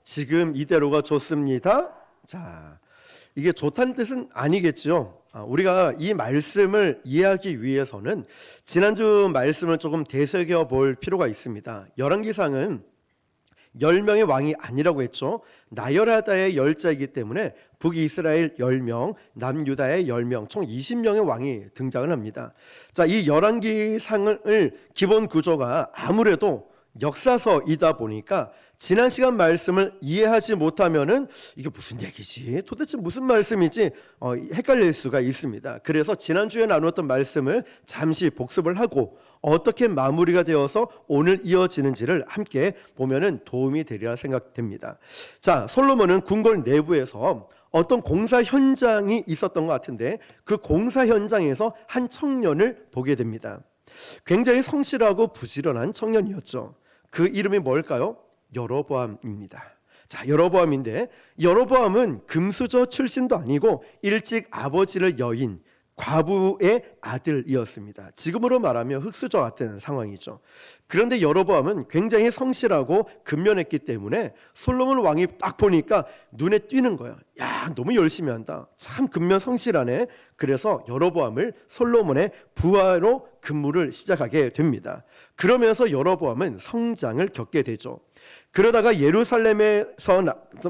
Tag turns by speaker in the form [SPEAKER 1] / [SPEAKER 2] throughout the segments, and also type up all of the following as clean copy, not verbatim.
[SPEAKER 1] 지금 이대로가 좋습니다. 자, 이게 좋다는 뜻은 아니겠죠. 우리가 이 말씀을 이해하기 위해서는 지난주 말씀을 조금 되새겨 볼 필요가 있습니다. 열왕기상은 10명의 왕이 아니라고 했죠. 나열하다의 10자이기 때문에 북이스라엘 10명, 남유다의 10명, 총 20명의 왕이 등장을 합니다. 자, 이 열왕기상을 기본 구조가 아무래도 역사서이다 보니까 지난 시간 말씀을 이해하지 못하면은 이게 무슨 얘기지? 도대체 무슨 말씀이지? 헷갈릴 수가 있습니다. 그래서 지난주에 나누었던 말씀을 잠시 복습을 하고 어떻게 마무리가 되어서 오늘 이어지는지를 함께 보면은 도움이 되리라 생각됩니다. 자, 솔로몬은 궁궐 내부에서 어떤 공사 현장이 있었던 것 같은데 그 공사 현장에서 한 청년을 보게 됩니다. 굉장히 성실하고 부지런한 청년이었죠. 그 이름이 뭘까요? 여로보암입니다. 자, 여로보암인데 여로보암은 금수저 출신도 아니고 일찍 아버지를 여인 과부의 아들이었습니다. 지금으로 말하면 흙수저 같은 상황이죠. 그런데 여로보암은 굉장히 성실하고 근면했기 때문에 솔로몬 왕이 딱 보니까 눈에 띄는 거예요. 야, 너무 열심히 한다. 참 근면 성실하네. 그래서 여로보암을 솔로몬의 부하로 근무를 시작하게 됩니다. 그러면서 여로보암은 성장을 겪게 되죠. 그러다가 예루살렘에서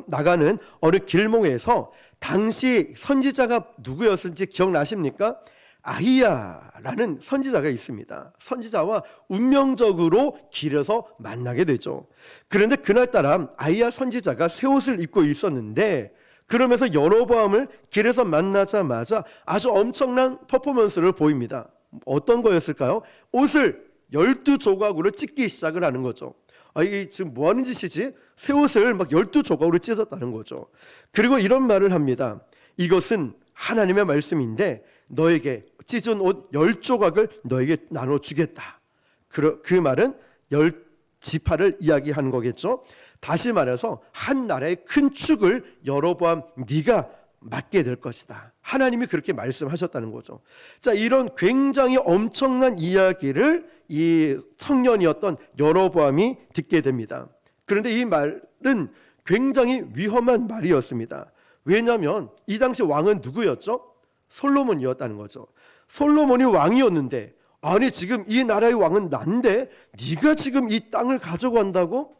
[SPEAKER 1] 나가는 어느 길목에서 당시 선지자가 누구였을지 기억나십니까? 아히야라는 선지자가 있습니다. 선지자와 운명적으로 길에서 만나게 되죠. 그런데 그날따라 아히야 선지자가 새 옷을 입고 있었는데 그러면서 여로보암을 길에서 만나자마자 아주 엄청난 퍼포먼스를 보입니다. 어떤 거였을까요? 옷을 12조각으로 찢기 시작을 하는 거죠. 이게 지금 뭐 하는 짓이지? 새 옷을 막 12조각으로 찢었다는 거죠. 그리고 이런 말을 합니다. 이것은 하나님의 말씀인데 너에게 찢은 옷 10조각을 너에게 나눠주겠다. 그 말은 10지파를 이야기하는 거겠죠. 다시 말해서 한 나라의 큰 축을 여로보암 네가 맡게 될 것이다. 하나님이 그렇게 말씀하셨다는 거죠. 자, 이런 굉장히 엄청난 이야기를 이 청년이었던 여로보암이 듣게 됩니다. 그런데 이 말은 굉장히 위험한 말이었습니다. 왜냐하면 이 당시 왕은 누구였죠? 솔로몬이었다는 거죠. 솔로몬이 왕이었는데 아니 지금 이 나라의 왕은 난데 네가 지금 이 땅을 가져간다고?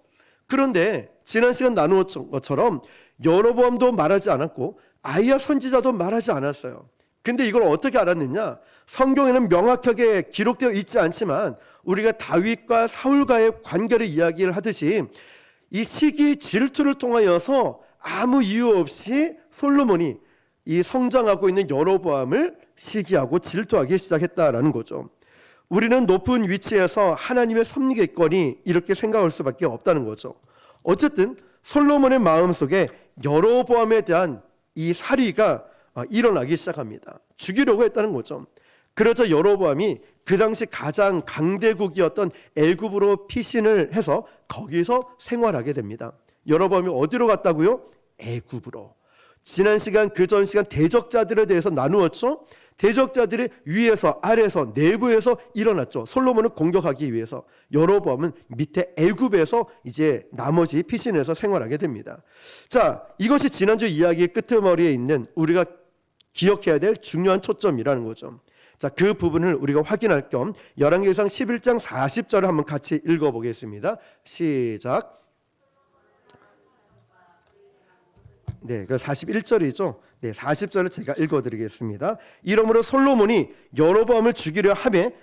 [SPEAKER 1] 그런데 지난 시간 나누었던 것처럼 여로보암도 말하지 않았고 아히야 선지자도 말하지 않았어요. 근데 이걸 어떻게 알았느냐? 성경에는 명확하게 기록되어 있지 않지만 우리가 다윗과 사울과의 관계를 이야기를 하듯이 이 시기 질투를 통하여서 아무 이유 없이 솔로몬이 이 성장하고 있는 여로보암을 시기하고 질투하기 시작했다라는 거죠. 우리는 높은 위치에서 하나님의 섭리겠거니 이렇게 생각할 수밖에 없다는 거죠. 어쨌든 솔로몬의 마음속에 여로보암에 대한 이 살이가 일어나기 시작합니다. 죽이려고 했다는 거죠. 그러자 여로보암이 그 당시 가장 강대국이었던 애굽으로 피신을 해서 거기서 생활하게 됩니다. 여로보암이 어디로 갔다고요? 애굽으로. 지난 시간 그전 시간 대적자들에 대해서 나누었죠. 대적자들이 위에서 아래에서 내부에서 일어났죠. 솔로몬을 공격하기 위해서. 여로보암은 밑에 애굽에서 이제 나머지 피신해서 생활하게 됩니다. 자, 이것이 지난주 이야기의 끄트머리에 있는 우리가 기억해야 될 중요한 초점이라는 거죠. 자, 그 부분을 우리가 확인할 겸 열왕기상 11장 40절을 한번 같이 읽어보겠습니다. 시작. 네, 그 41절이죠. 네, 40절을 제가 읽어드리겠습니다. 이러므로 솔로몬이 여로보암을 죽이려 하매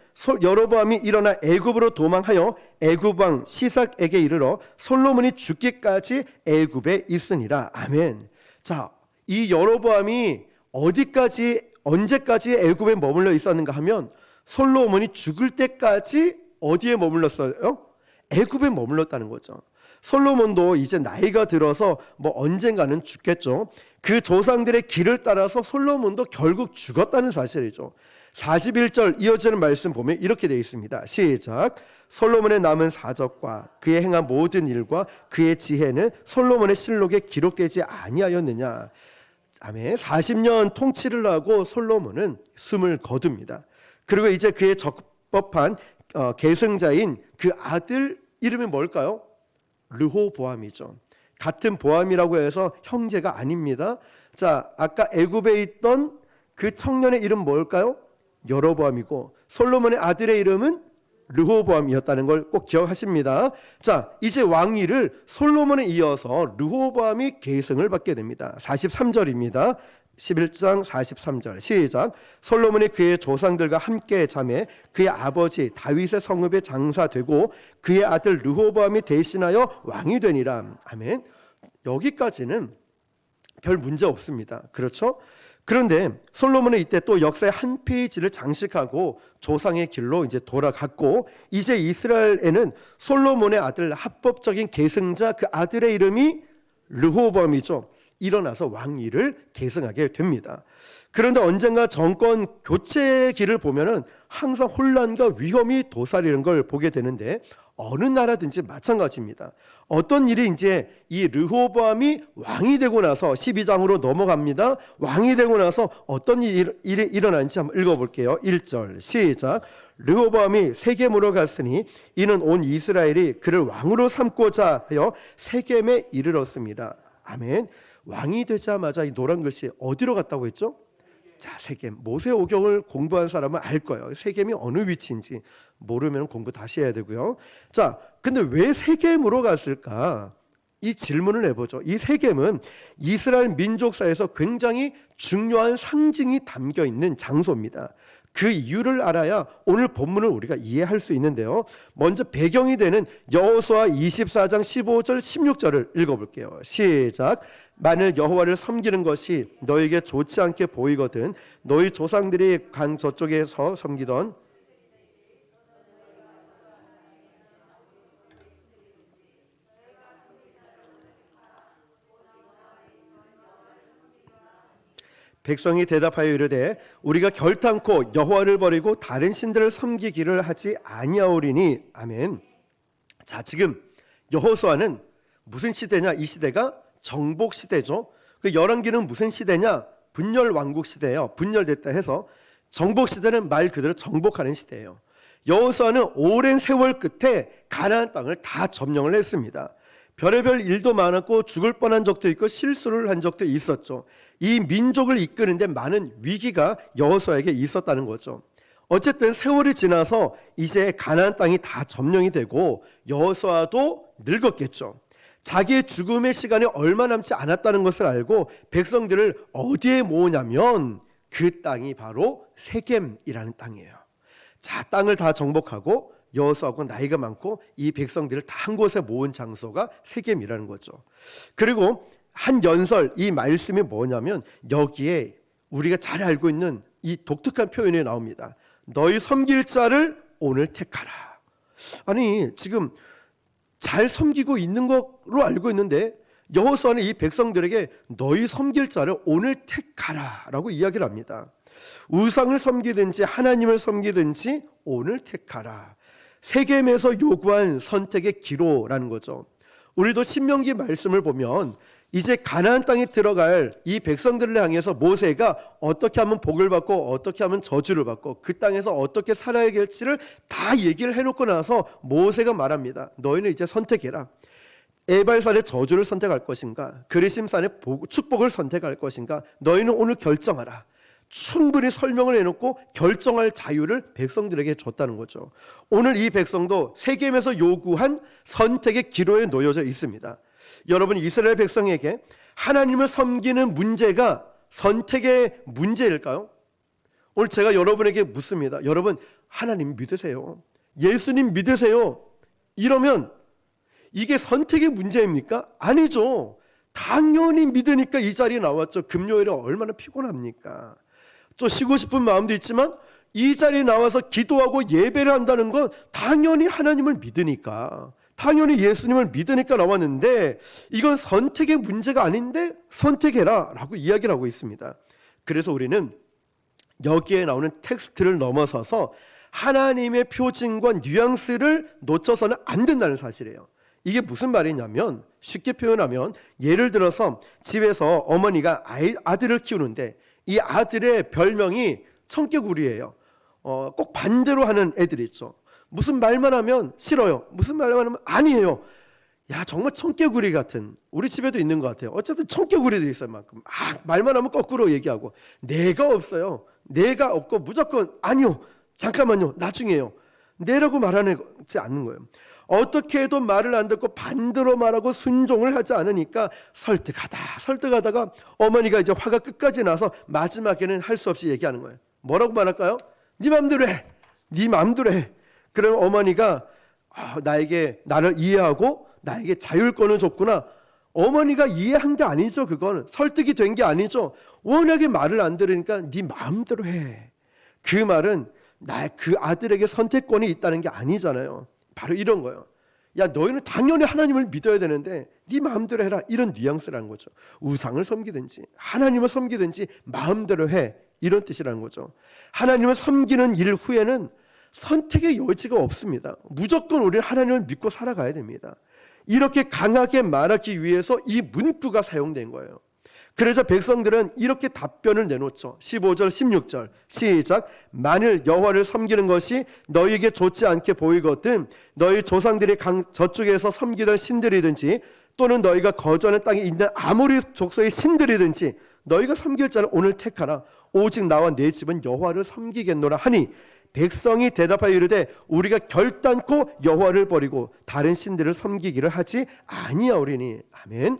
[SPEAKER 1] 여로보암이 일어나 애굽으로 도망하여 애굽 왕 시삭에게 이르러 솔로몬이 죽기까지 애굽에 있으니라. 아멘. 자, 이 여로보암이 언제까지 애굽에 머물러 있었는가 하면 솔로몬이 죽을 때까지 어디에 머물렀어요? 애굽에 머물렀다는 거죠. 솔로몬도 이제 나이가 들어서 뭐 언젠가는 죽겠죠. 그 조상들의 길을 따라서 솔로몬도 결국 죽었다는 사실이죠. 41절 이어지는 말씀 보면 이렇게 되어 있습니다. 시작. 솔로몬의 남은 사적과 그의 행한 모든 일과 그의 지혜는 솔로몬의 실록에 기록되지 아니하였느냐. 아멘. 40년 통치를 하고 솔로몬은 숨을 거둡니다. 그리고 이제 그의 적법한 계승자인 그 아들 이름이 뭘까요? 르호보암이죠. 같은 보암이라고 해서 형제가 아닙니다. 자, 아까 애굽에 있던 그 청년의 이름 뭘까요? 여로보암이고 솔로몬의 아들의 이름은 르호보암이었다는 걸 꼭 기억하십니다. 자, 이제 왕위를 솔로몬에 이어서 르호보암이 계승을 받게 됩니다. 43절입니다. 11장 43절 시작. 솔로몬이 그의 조상들과 함께 잠에 그의 아버지 다윗의 성읍에 장사되고 그의 아들 르호보암이 대신하여 왕이 되니라. 아멘. 여기까지는 별 문제 없습니다. 그렇죠? 그런데 솔로몬은 이때 또 역사의 한 페이지를 장식하고 조상의 길로 이제 돌아갔고, 이제 이스라엘에는 솔로몬의 아들 합법적인 계승자 그 아들의 이름이 르호보암이죠. 일어나서 왕위를 계승하게 됩니다. 그런데 언젠가 정권 교체의 길을 보면은 항상 혼란과 위험이 도사리는 걸 보게 되는데, 어느 나라든지 마찬가지입니다. 어떤 일이 이제 이 르호보암이 왕이 되고 나서 12장으로 넘어갑니다. 왕이 되고 나서 어떤 일이 일어난지 한번 읽어볼게요. 1절 시작. 르호보암이 세겜으로 갔으니 이는 온 이스라엘이 그를 왕으로 삼고자 하여 세겜에 이르렀습니다. 아멘. 왕이 되자마자 이 노란 글씨 어디로 갔다고 했죠? 자, 세겜. 모세오경을 공부한 사람은 알 거예요. 세겜이 어느 위치인지. 모르면 공부 다시 해야 되고요. 자, 근데 왜 세겜으로 갔을까? 이 질문을 해보죠. 이 세겜은 이스라엘 민족사에서 굉장히 중요한 상징이 담겨 있는 장소입니다. 그 이유를 알아야 오늘 본문을 우리가 이해할 수 있는데요. 먼저 배경이 되는 여호수아 24장 15절 16절을 읽어볼게요. 시작. 만일 여호와를 섬기는 것이 너에게 좋지 않게 보이거든 너희 조상들이 강 저쪽에서 섬기던 백성이 대답하여 이르되 우리가 결탄코 여호와를 버리고 다른 신들을 섬기기를 하지 아니하오리니. 아멘. 자, 지금 여호수아는 무슨 시대냐? 이 시대가 정복 시대죠. 그 열왕기는 무슨 시대냐? 분열 왕국 시대예요. 분열됐다 해서 정복 시대는 말 그대로 정복하는 시대예요. 여호수아는 오랜 세월 끝에 가나안 땅을 다 점령을 했습니다. 별의별 일도 많았고 죽을 뻔한 적도 있고 실수를 한 적도 있었죠. 이 민족을 이끄는데 많은 위기가 여호수아에게 있었다는 거죠. 어쨌든 세월이 지나서 이제 가나안 땅이 다 점령이 되고 여호수아도 늙었겠죠. 자기의 죽음의 시간이 얼마 남지 않았다는 것을 알고 백성들을 어디에 모으냐면 그 땅이 바로 세겜이라는 땅이에요. 자, 땅을 다 정복하고 여호수아하고 나이가 많고 이 백성들을 다 한 곳에 모은 장소가 세겜이라는 거죠. 그리고 한 연설, 이 말씀이 뭐냐면 여기에 우리가 잘 알고 있는 이 독특한 표현이 나옵니다. 너희 섬길 자를 오늘 택하라. 아니, 지금 잘 섬기고 있는 걸로 알고 있는데 여호수아는 이 백성들에게 너희 섬길 자를 오늘 택하라 라고 이야기를 합니다. 우상을 섬기든지 하나님을 섬기든지 오늘 택하라. 세겜에서 요구한 선택의 기로라는 거죠. 우리도 신명기 말씀을 보면 이제 가나안 땅에 들어갈 이 백성들을 향해서 모세가 어떻게 하면 복을 받고 어떻게 하면 저주를 받고 그 땅에서 어떻게 살아야 될지를 다 얘기를 해놓고 나서 모세가 말합니다. 너희는 이제 선택해라. 에발산의 저주를 선택할 것인가, 그리심산의 축복을 선택할 것인가, 너희는 오늘 결정하라. 충분히 설명을 해놓고 결정할 자유를 백성들에게 줬다는 거죠. 오늘 이 백성도 세겜에서 요구한 선택의 기로에 놓여져 있습니다. 여러분, 이스라엘 백성에게 하나님을 섬기는 문제가 선택의 문제일까요? 오늘 제가 여러분에게 묻습니다. 여러분, 하나님 믿으세요? 예수님 믿으세요? 이러면 이게 선택의 문제입니까? 아니죠. 당연히 믿으니까 이 자리에 나왔죠. 금요일에 얼마나 피곤합니까? 또 쉬고 싶은 마음도 있지만 이 자리에 나와서 기도하고 예배를 한다는 건 당연히 하나님을 믿으니까, 당연히 예수님을 믿으니까 나왔는데 이건 선택의 문제가 아닌데 선택해라 라고 이야기를 하고 있습니다. 그래서 우리는 여기에 나오는 텍스트를 넘어서서 하나님의 표징과 뉘앙스를 놓쳐서는 안 된다는 사실이에요. 이게 무슨 말이냐면, 쉽게 표현하면 예를 들어서 집에서 어머니가 아들을 키우는데 이 아들의 별명이 청개구리예요. 꼭 반대로 하는 애들이 있죠. 무슨 말만 하면 싫어요. 무슨 말만 하면 아니에요. 야, 정말 청개구리 같은, 우리 집에도 있는 것 같아요. 어쨌든 청개구리도 있어요. 막 말만 하면 거꾸로 얘기하고, 내가 없어요. 내가 없고 무조건 아니요, 잠깐만요, 나중에요, 내라고 말하지 않는 거예요. 어떻게 해도 말을 안 듣고 반대로 말하고 순종을 하지 않으니까 설득하다가 어머니가 이제 화가 끝까지 나서 마지막에는 할 수 없이 얘기하는 거예요. 뭐라고 말할까요? 네 마음대로 해, 네 마음대로 해. 그러면 어머니가 나를 이해하고 나에게 자율권을 줬구나. 어머니가 이해한 게 아니죠. 그건 설득이 된 게 아니죠. 워낙에 말을 안 들으니까 네 마음대로 해. 그 말은 그 아들에게 선택권이 있다는 게 아니잖아요. 바로 이런 거예요. 야, 너희는 당연히 하나님을 믿어야 되는데 네 마음대로 해라. 이런 뉘앙스라는 거죠. 우상을 섬기든지 하나님을 섬기든지 마음대로 해. 이런 뜻이라는 거죠. 하나님을 섬기는 일 후에는 선택의 여지가 없습니다. 무조건 우리는 하나님을 믿고 살아가야 됩니다. 이렇게 강하게 말하기 위해서 이 문구가 사용된 거예요. 그래서 백성들은 이렇게 답변을 내놓죠. 15절 16절 시작. 만일 여호와를 섬기는 것이 너희에게 좋지 않게 보이거든 너희 조상들이 저쪽에서 섬기던 신들이든지 또는 너희가 거주하는 땅에 있는 아무리 족속의 신들이든지 너희가 섬길 자를 오늘 택하라. 오직 나와 내 집은 여호와를 섬기겠노라 하니 백성이 대답하여 이르되 우리가 결단코 여호와를 버리고 다른 신들을 섬기기를 하지 아니하오리니. 아멘.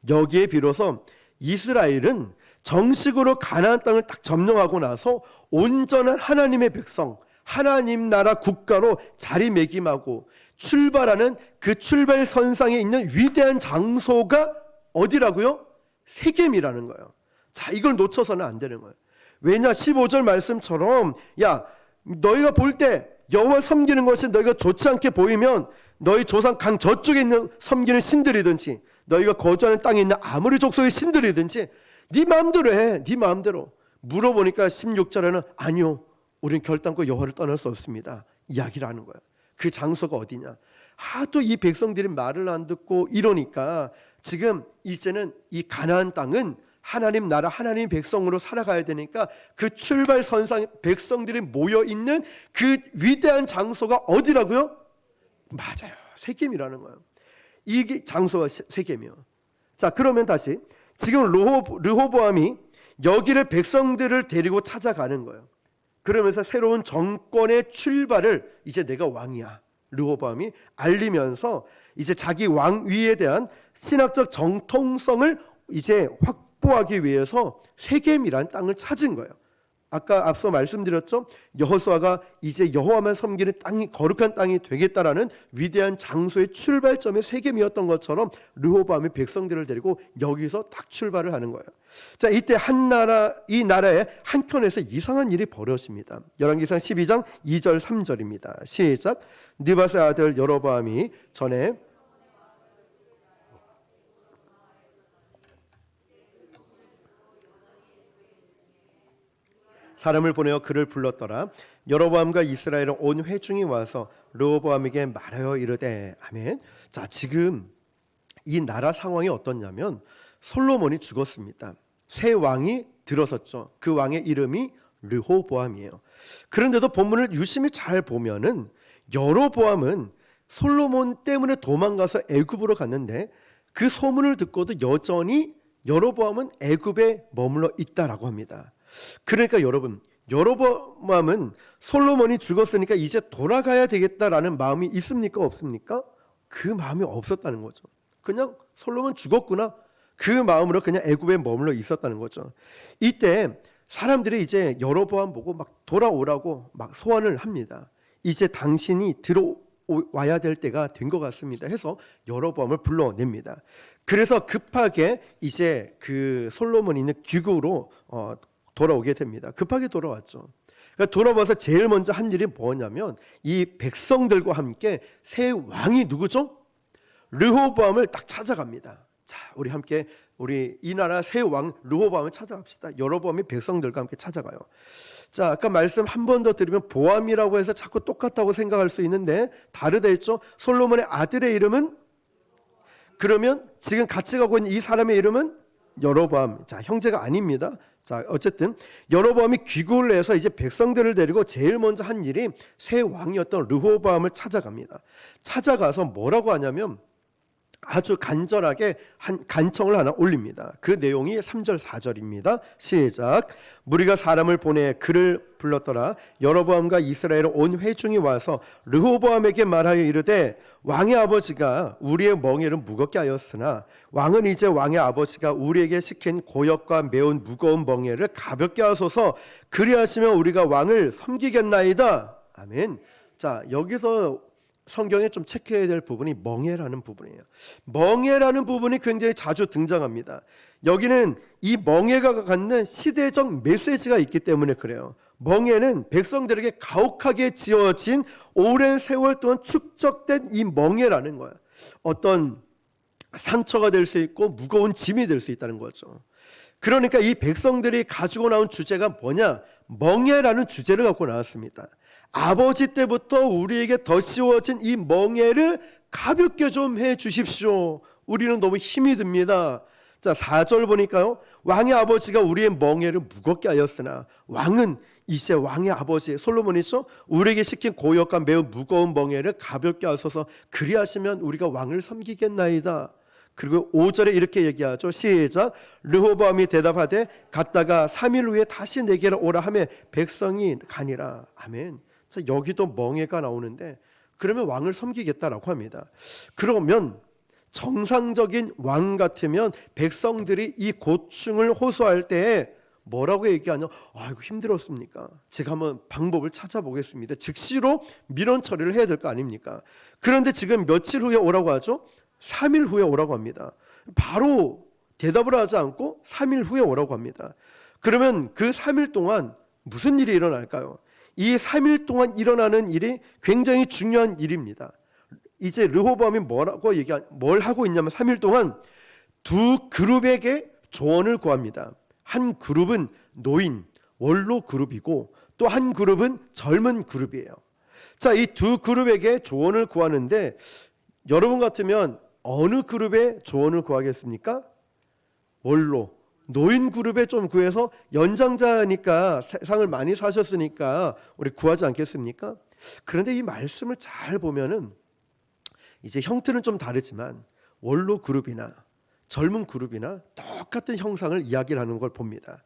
[SPEAKER 1] 여기에 비로소 이스라엘은 정식으로 가나안 땅을 딱 점령하고 나서 온전한 하나님의 백성, 하나님 나라 국가로 자리매김하고 출발하는 그 출발선상에 있는 위대한 장소가 어디라고요? 세겜이라는 거예요. 자, 이걸 놓쳐서는 안 되는 거예요. 왜냐? 15절 말씀처럼 야, 너희가 볼 때 여호와 섬기는 것이 너희가 좋지 않게 보이면 너희 조상 강 저쪽에 있는 섬기는 신들이든지 너희가 거주하는 땅에 있는 아무리 족속의 신들이든지 네 마음대로 해. 네 마음대로. 물어보니까 16절에는 아니요, 우린 결단코 여호와를 떠날 수 없습니다 이야기를 하는 거야. 그 장소가 어디냐? 하도 이 백성들이 말을 안 듣고 이러니까 지금 이제는 이 가나안 땅은 하나님 나라 하나님 백성으로 살아가야 되니까 그 출발선상 백성들이 모여있는 그 위대한 장소가 어디라고요? 맞아요, 세겜이라는 거예요. 이게 장소가 세겜이요. 자, 그러면 다시 지금 르호보암이 여기를 백성들을 데리고 찾아가는 거예요. 그러면서 새로운 정권의 출발을 이제 내가 왕이야 르호보암이 알리면서 이제 자기 왕위에 대한 신학적 정통성을 이제 확보하기 위해서 세겜이란 땅을 찾은 거예요. 아까 앞서 말씀드렸죠. 여호수아가 이제 여호와만 섬기는 땅이 거룩한 땅이 되겠다라는 위대한 장소의 출발점이 세겜이었던 것처럼 르호보암이 백성들을 데리고 여기서 딱 출발을 하는 거예요. 자, 이때 이 나라의 한켠에서 이상한 일이 벌어집니다. 열왕기상 12장 2절 3절입니다. 시작. 느밧의 아들 여로보암이 전에 사람을 보내어 그를 불렀더라. 여로보암과 이스라엘은 온 회중이 와서 르호보암에게 말하여 이르되 아멘. 자, 지금 이 나라 상황이 어떻냐면 솔로몬이 죽었습니다. 새 왕이 들어섰죠. 그 왕의 이름이 르호보암이에요. 그런데도 본문을 유심히 잘 보면은 여로보암은 솔로몬 때문에 도망가서 애굽으로 갔는데 그 소문을 듣고도 여전히 여로보암은 애굽에 머물러 있다라고 합니다. 그러니까 여러분, 여로보암은 솔로몬이 죽었으니까 이제 돌아가야 되겠다라는 마음이 있습니까? 없습니까? 그 마음이 없었다는 거죠. 그냥 솔로몬 죽었구나, 그 마음으로 그냥 애굽에 머물러 있었다는 거죠. 이때 사람들이 이제 여로보암 보고 막 돌아오라고 막 소원을 합니다. 이제 당신이 들어와야 될 때가 된 것 같습니다 해서 여로보암을 불러냅니다. 그래서 급하게 이제 그 솔로몬이 있는 귀국으로 돌아오게 됩니다. 급하게 돌아왔죠. 그러니까 돌아와서 제일 먼저 한 일이 뭐냐면 이 백성들과 함께 새 왕이 누구죠? 르호보암을 딱 찾아갑니다. 자, 우리 함께 우리 이 나라 새 왕 르호보암을 찾아갑시다. 여로보암이 백성들과 함께 찾아가요. 자, 아까 말씀 한 번 더 드리면 보암이라고 해서 자꾸 똑같다고 생각할 수 있는데 다르다 했죠. 솔로몬의 아들의 이름은, 그러면 지금 같이 가고 있는 이 사람의 이름은 여로보암. 자, 형제가 아닙니다. 자, 어쨌든 여로보암이 귀국을 해서 이제 백성들을 데리고 제일 먼저 한 일이 새 왕이었던 르호보암을 찾아갑니다. 찾아가서 뭐라고 하냐면 아주 간절하게 간청을 하나 올립니다. 그 내용이 3절 4절입니다. 시작. 무리가 사람을 보내 그를 불렀더라. 여로보암과 이스라엘 온 회중이 와서 르호보암에게 말하여 이르되 왕의 아버지가 우리의 멍에를 무겁게 하였으나 왕은 이제 왕의 아버지가 우리에게 시킨 고역과 매운 무거운 멍에를 가볍게 하소서. 그리하시면 우리가 왕을 섬기겠나이다. 아멘. 자, 여기서 성경에 좀 체크해야 될 부분이 멍에라는 부분이에요. 멍에라는 부분이 굉장히 자주 등장합니다. 여기는 이 멍에가 갖는 시대적 메시지가 있기 때문에 그래요. 멍에는 백성들에게 가혹하게 지어진 오랜 세월 동안 축적된 이 멍에라는 거예요. 어떤 상처가 될 수 있고 무거운 짐이 될 수 있다는 거죠. 그러니까 이 백성들이 가지고 나온 주제가 뭐냐? 멍에라는 주제를 갖고 나왔습니다. 아버지 때부터 우리에게 더 씌워진 이 멍에를 가볍게 좀 해 주십시오. 우리는 너무 힘이 듭니다. 자, 4절 보니까요. 왕의 아버지가 우리의 멍에를 무겁게 하였으나 왕은 이제 왕의 아버지 솔로몬이죠. 우리에게 시킨 고역과 매우 무거운 멍에를 가볍게 하소서. 그리하시면 우리가 왕을 섬기겠나이다. 그리고 5절에 이렇게 얘기하죠. 시작. 르호보암이 대답하되 갔다가 3일 후에 다시 내게로 오라 하며 백성이 가니라. 아멘. 자, 여기도 멍에가 나오는데 그러면 왕을 섬기겠다라고 합니다. 그러면 정상적인 왕 같으면 백성들이 이 고충을 호소할 때 뭐라고 얘기하냐? 아이고 힘들었습니까? 제가 한번 방법을 찾아보겠습니다. 즉시로 민원 처리를 해야 될 거 아닙니까? 그런데 지금 며칠 후에 오라고 하죠? 3일 후에 오라고 합니다. 바로 대답을 하지 않고 3일 후에 오라고 합니다. 그러면 그 3일 동안 무슨 일이 일어날까요? 이 3일 동안 일어나는 일이 굉장히 중요한 일입니다. 이제 르호보암이 뭘 하고 있냐면 3일 동안 두 그룹에게 조언을 구합니다. 한 그룹은 노인, 원로 그룹이고 또 한 그룹은 젊은 그룹이에요. 자, 이 두 그룹에게 조언을 구하는데 여러분 같으면 어느 그룹에 조언을 구하겠습니까? 원로, 노인 그룹에 좀 구해서 연장자니까 세상을 많이 사셨으니까 우리 구하지 않겠습니까? 그런데 이 말씀을 잘 보면은 이제 형태는 좀 다르지만 원로 그룹이나 젊은 그룹이나 똑같은 형상을 이야기를 하는 걸 봅니다.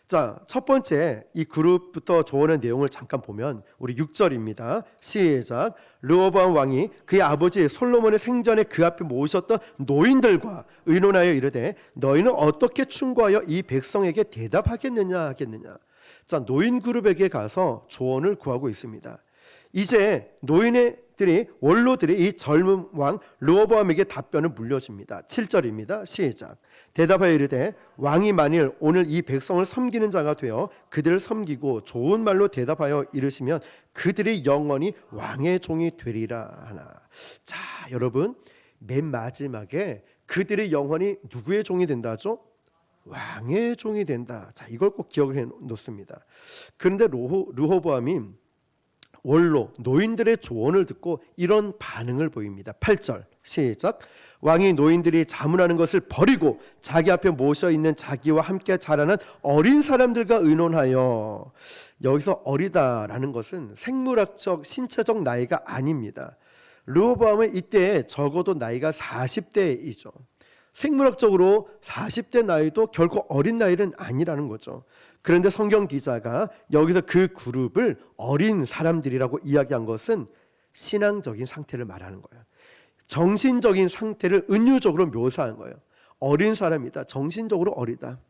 [SPEAKER 1] 자, 첫 번째 이 그룹부터 조언의 내용을 잠깐 보면 우리 6절입니다. 시작. 르호보암 왕이 그의 아버지 솔로몬의 생전에 그 앞에 모셨던 노인들과 의논하여 이르되 너희는 어떻게 충고하여 이 백성에게 대답하겠느냐 하겠느냐. 자, 노인 그룹에게 가서 조언을 구하고 있습니다. 이제 원로들이 이 젊은 왕 르호보암에게 답변을 물려줍니다. 7절입니다. 시작. 대답하여 이르되 왕이 만일 오늘 이 백성을 섬기는 자가 되어 그들을 섬기고 좋은 말로 대답하여 이르시면 그들이 영원히 왕의 종이 되리라 하나. 자, 여러분 맨 마지막에 그들이 영원히 누구의 종이 된다죠? 왕의 종이 된다. 자, 이걸 꼭 기억해 놓습니다. 그런데 르호보암이 원로 노인들의 조언을 듣고 이런 반응을 보입니다. 8절 시작. 왕이 노인들이 자문하는 것을 버리고 자기 앞에 모셔 있는 자기와 함께 자라는 어린 사람들과 의논하여. 여기서 어리다라는 것은 생물학적 신체적 나이가 아닙니다. 르호보암은 이때 적어도 나이가 40대이죠. 생물학적으로 40대 나이도 결코 어린 나이는 아니라는 거죠. 그런데 성경 기자가 여기서 그 그룹을 어린 사람들이라고 이야기한 것은 신앙적인 상태를 말하는 거예요. 정신적인 상태를 은유적으로 묘사한 거예요. 어린 사람이다. 정신적으로 어리다.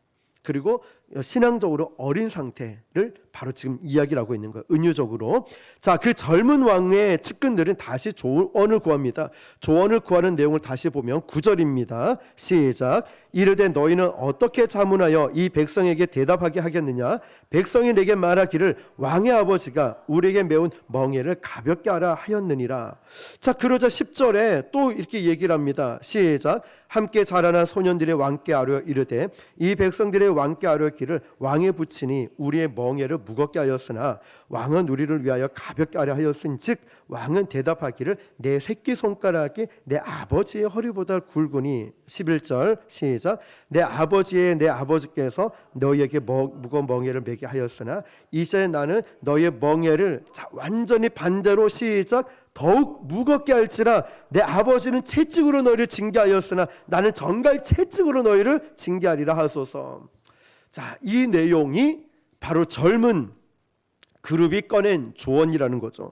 [SPEAKER 1] 그리고 신앙적으로 어린 상태를 바로 지금 이야기를 하고 있는 거예요. 은유적으로. 자, 그 젊은 왕의 측근들은 다시 조언을 구합니다. 조언을 구하는 내용을 다시 보면 9절입니다. 시작. 이르되 너희는 어떻게 자문하여 이 백성에게 대답하게 하겠느냐? 백성이 내게 말하기를 왕의 아버지가 우리에게 메운 멍에를 가볍게 하라 하였느니라. 자, 그러자 10절에 또 이렇게 얘기를 합니다. 시작. 함께 자라난 소년들의 왕께 아뢰어 이르되 이 백성들의 왕께 아뢰어 이르기를 왕에 붙이니 우리의 멍에를 무겁게 하였으나 왕은 우리를 위하여 가볍게 하려 하였은즉 왕은 대답하기를 내 새끼손가락이 내 아버지의 허리보다 굵으니 11절 시작 내 아버지께서 너희에게 무거운 멍에를 매게 하였으나 이제 나는 너희의 멍에를 완전히 반대로 시작 더욱 무겁게 할지라 내 아버지는 채찍으로 너희를 징계하였으나 나는 전갈 채찍으로 너희를 징계하리라 하소서. 자, 이 내용이 바로 젊은 그룹이 꺼낸 조언이라는 거죠.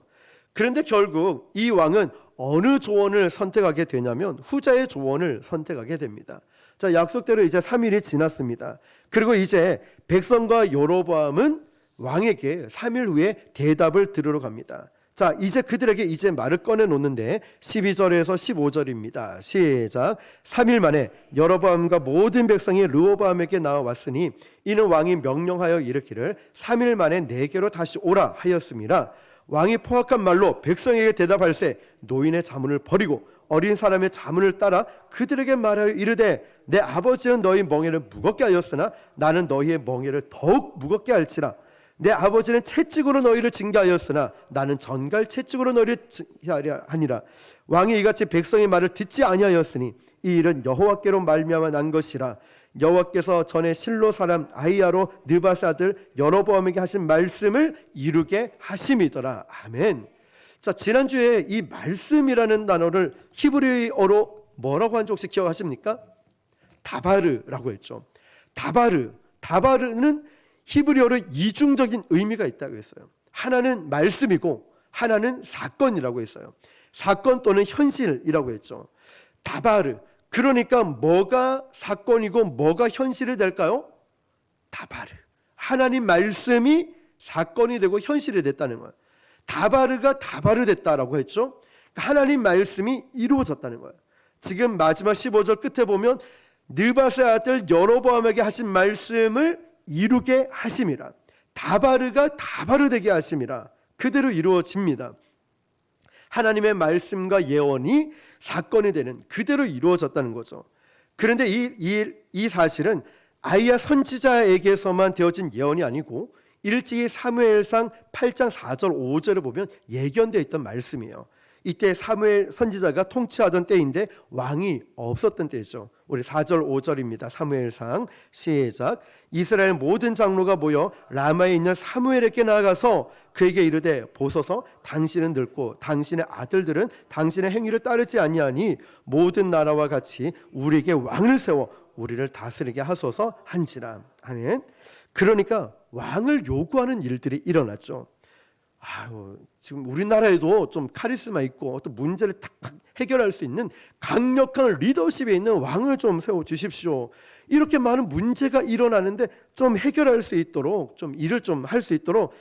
[SPEAKER 1] 그런데 결국 이 왕은 어느 조언을 선택하게 되냐면 후자의 조언을 선택하게 됩니다. 자, 약속대로 이제 3일이 지났습니다. 그리고 이제 백성과 여로보암은 왕에게 3일 후에 대답을 들으러 갑니다. 자, 이제 그들에게 이제 말을 꺼내 놓는데 12절에서 15절입니다. 시작. 3일 만에 여로보암과 모든 백성이 르호보암에게 나와왔으니 이는 왕이 명령하여 이르기를 3일 만에 내게로 다시 오라 하였습니다. 왕이 포악한 말로 백성에게 대답할세 노인의 자문을 버리고 어린 사람의 자문을 따라 그들에게 말하여 이르되 내 아버지는 너희 멍에를 무겁게 하였으나 나는 너희의 멍에를 더욱 무겁게 할지라. 내 아버지는 채찍으로 너희를 징계하였으나 나는 전갈 채찍으로 너희를 징계하려 하니라. 왕이 이같이 백성의 말을 듣지 아니하였으니 이 일은 여호와께로 말미암아 난 것이라. 여호와께서 전에 실로 사람 아히야로 느바스 아들 여로보암에게 하신 말씀을 이루게 하심이더라. 아멘. 자, 지난주에 이 말씀이라는 단어를 히브리어로 뭐라고 한지 혹시 기억하십니까? 다바르라고 했죠. 다바르는 히브리어로 이중적인 의미가 있다고 했어요. 하나는 말씀이고 하나는 사건이라고 했어요. 사건 또는 현실이라고 했죠. 다바르. 그러니까 뭐가 사건이고 뭐가 현실이 될까요? 다바르. 하나님 말씀이 사건이 되고 현실이 됐다는 거예요. 다바르가 다바르 됐다라고 했죠. 하나님 말씀이 이루어졌다는 거예요. 지금 마지막 15절 끝에 보면 느바스의 아들 여로보암에게 하신 말씀을 이루게 하심이라. 다바르가 다바르 되게 하심이라. 그대로 이루어집니다. 하나님의 말씀과 예언이 사건이 되는 그대로 이루어졌다는 거죠. 그런데 이 사실은 아히야 선지자에게서만 되어진 예언이 아니고 일찍이 사무엘상 8장 4절 5절을 보면 예견되어 있던 말씀이에요. 이때 사무엘 선지자가 통치하던 때인데 왕이 없었던 때죠. 우리 4절 5절입니다. 사무엘상 시작. 이스라엘 모든 장로가 모여 라마에 있는 사무엘에게 나아가서 그에게 이르되 보소서 당신은 늙고 당신의 아들들은 당신의 행위를 따르지 아니하니 모든 나라와 같이 우리에게 왕을 세워 우리를 다스리게 하소서 한지라. 아멘. 그러니까 왕을 요구하는 일들이 일어났죠. 지금 우리나라에도 좀 카리스마 있고 어떤 문제를 탁탁 해결할 수 있는 강력한 리더십에 있는 왕을 좀 세워 주십시오. 이렇게 많은 문제가 일어나는데 좀 해결할 수 있도록 좀 일을 좀 할 수 있도록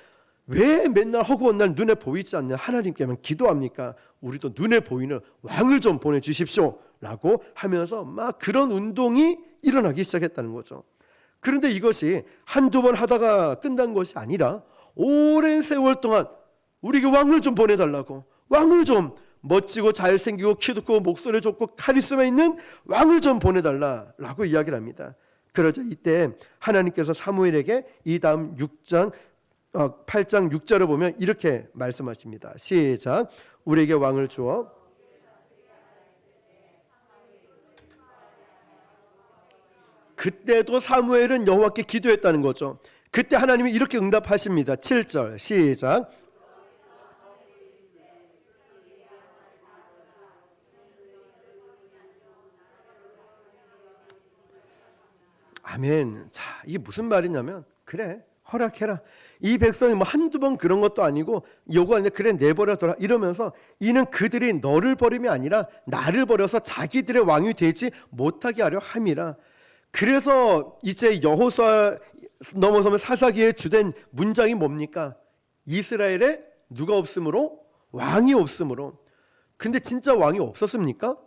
[SPEAKER 1] 왜 맨날 허구한 날 눈에 보이지 않는 하나님께만 기도합니까? 우리도 눈에 보이는 왕을 좀 보내주십시오 라고 하면서 막 그런 운동이 일어나기 시작했다는 거죠. 그런데 이것이 한두 번 하다가 끝난 것이 아니라 오랜 세월 동안 우리에게 왕을 좀 보내달라고, 왕을 좀 멋지고 잘생기고 키도 크고 목소리 좋고 카리스마 있는 왕을 좀 보내달라고 이야기를 합니다. 그러자 이때 하나님께서 사무엘에게 이 다음 8장 6절을 보면 이렇게 말씀하십니다. 시작. 우리에게 왕을 주어 그때도 사무엘은 여호와께 기도했다는 거죠. 그때 하나님이 이렇게 응답하십니다. 7절 시작. 아멘. 자, 이게 무슨 말이냐면 그래 허락해라. 이 백성이 뭐 한두 번 그런 것도 아니고 요구하는데 그래 내버려둬라 이러면서 이는 그들이 너를 버림이 아니라 나를 버려서 자기들의 왕이 되지 못하게 하려 함이라. 그래서 이제 여호수아 넘어서면 사사기의 주된 문장이 뭡니까? 이스라엘에 누가 없으므로? 왕이 없으므로. 근데 진짜 왕이 없었습니까?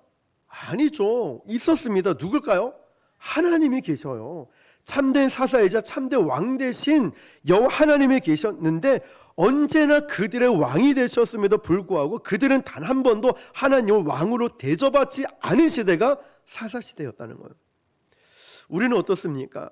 [SPEAKER 1] 아니죠. 있었습니다. 누굴까요? 하나님이 계셔요. 참된 사사이자 참된 왕 대신 여호와 하나님이 계셨는데 언제나 그들의 왕이 되셨음에도 불구하고 그들은 단 한 번도 하나님을 왕으로 대접받지 않은 시대가 사사시대였다는 거예요. 우리는 어떻습니까?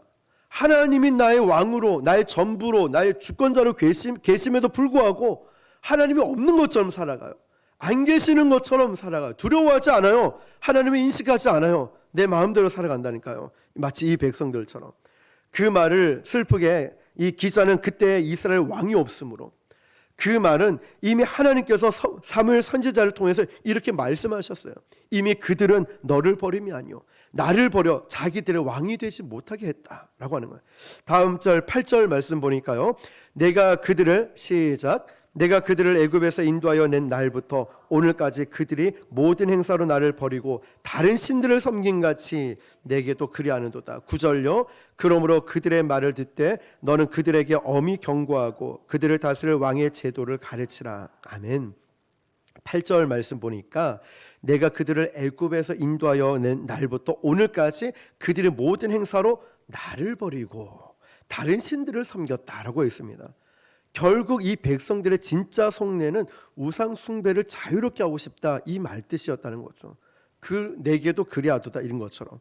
[SPEAKER 1] 하나님이 나의 왕으로, 나의 전부로, 나의 주권자로 계심에도 불구하고 하나님이 없는 것처럼 살아가요. 안 계시는 것처럼 살아가요. 두려워하지 않아요. 하나님을 인식하지 않아요. 내 마음대로 살아간다니까요. 마치 이 백성들처럼. 그 말을 슬프게 이 기자는 그때 이스라엘 왕이 없으므로, 그 말은 이미 하나님께서 사무엘 선지자를 통해서 이렇게 말씀하셨어요. 이미 그들은 너를 버림이 아니요 나를 버려 자기들의 왕이 되지 못하게 했다라고 하는 거예요. 다음 절 8절 말씀 보니까요. 내가 그들을 시작 내가 그들을 애굽에서 인도하여 낸 날부터 오늘까지 그들이 모든 행사로 나를 버리고 다른 신들을 섬김같이 내게도 그리하는도다. 9절요. 그러므로 그들의 말을 듣되 너는 그들에게 엄히 경고하고 그들을 다스릴 왕의 제도를 가르치라. 아멘. 8절 말씀 보니까 내가 그들을 애굽에서 인도하여 낸 날부터 오늘까지 그들의 모든 행사로 나를 버리고 다른 신들을 섬겼다라고 했습니다. 결국 이 백성들의 진짜 속내는 우상 숭배를 자유롭게 하고 싶다, 이 말뜻이었다는 거죠. 그 내게도 그리하도다 이런 것처럼.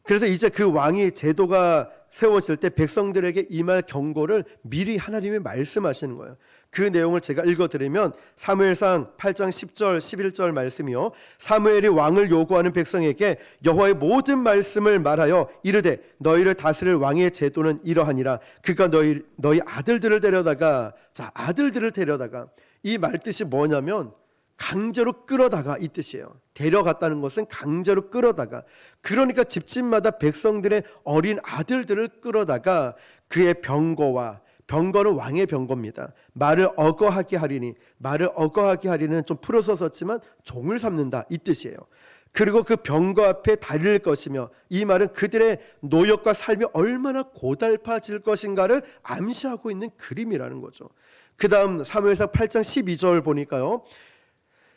[SPEAKER 1] 그래서 이제 그 왕의 제도가 세워질 때 백성들에게 임할 경고를 미리 하나님이 말씀하시는 거예요. 그 내용을 제가 읽어드리면 사무엘상 8장 10절 11절 말씀이요. 사무엘이 왕을 요구하는 백성에게 여호와의 모든 말씀을 말하여 이르되 너희를 다스릴 왕의 제도는 이러하니라. 그가 너희 아들들을 데려다가, 자, 아들들을 데려다가, 이 말뜻이 뭐냐면 강제로 끌어다가 이 뜻이에요. 데려갔다는 것은 강제로 끌어다가, 그러니까 집집마다 백성들의 어린 아들들을 끌어다가 그의 병거와, 병거는 왕의 병거입니다. 말을 어거하게 하리니, 말을 어거하게 하리는 좀 풀어서 썼지만 종을 삼는다 이 뜻이에요. 그리고 그 병거 앞에 달릴 것이며, 이 말은 그들의 노역과 삶이 얼마나 고달파질 것인가를 암시하고 있는 그림이라는 거죠. 그 다음 사무엘상 8장 12절 보니까요.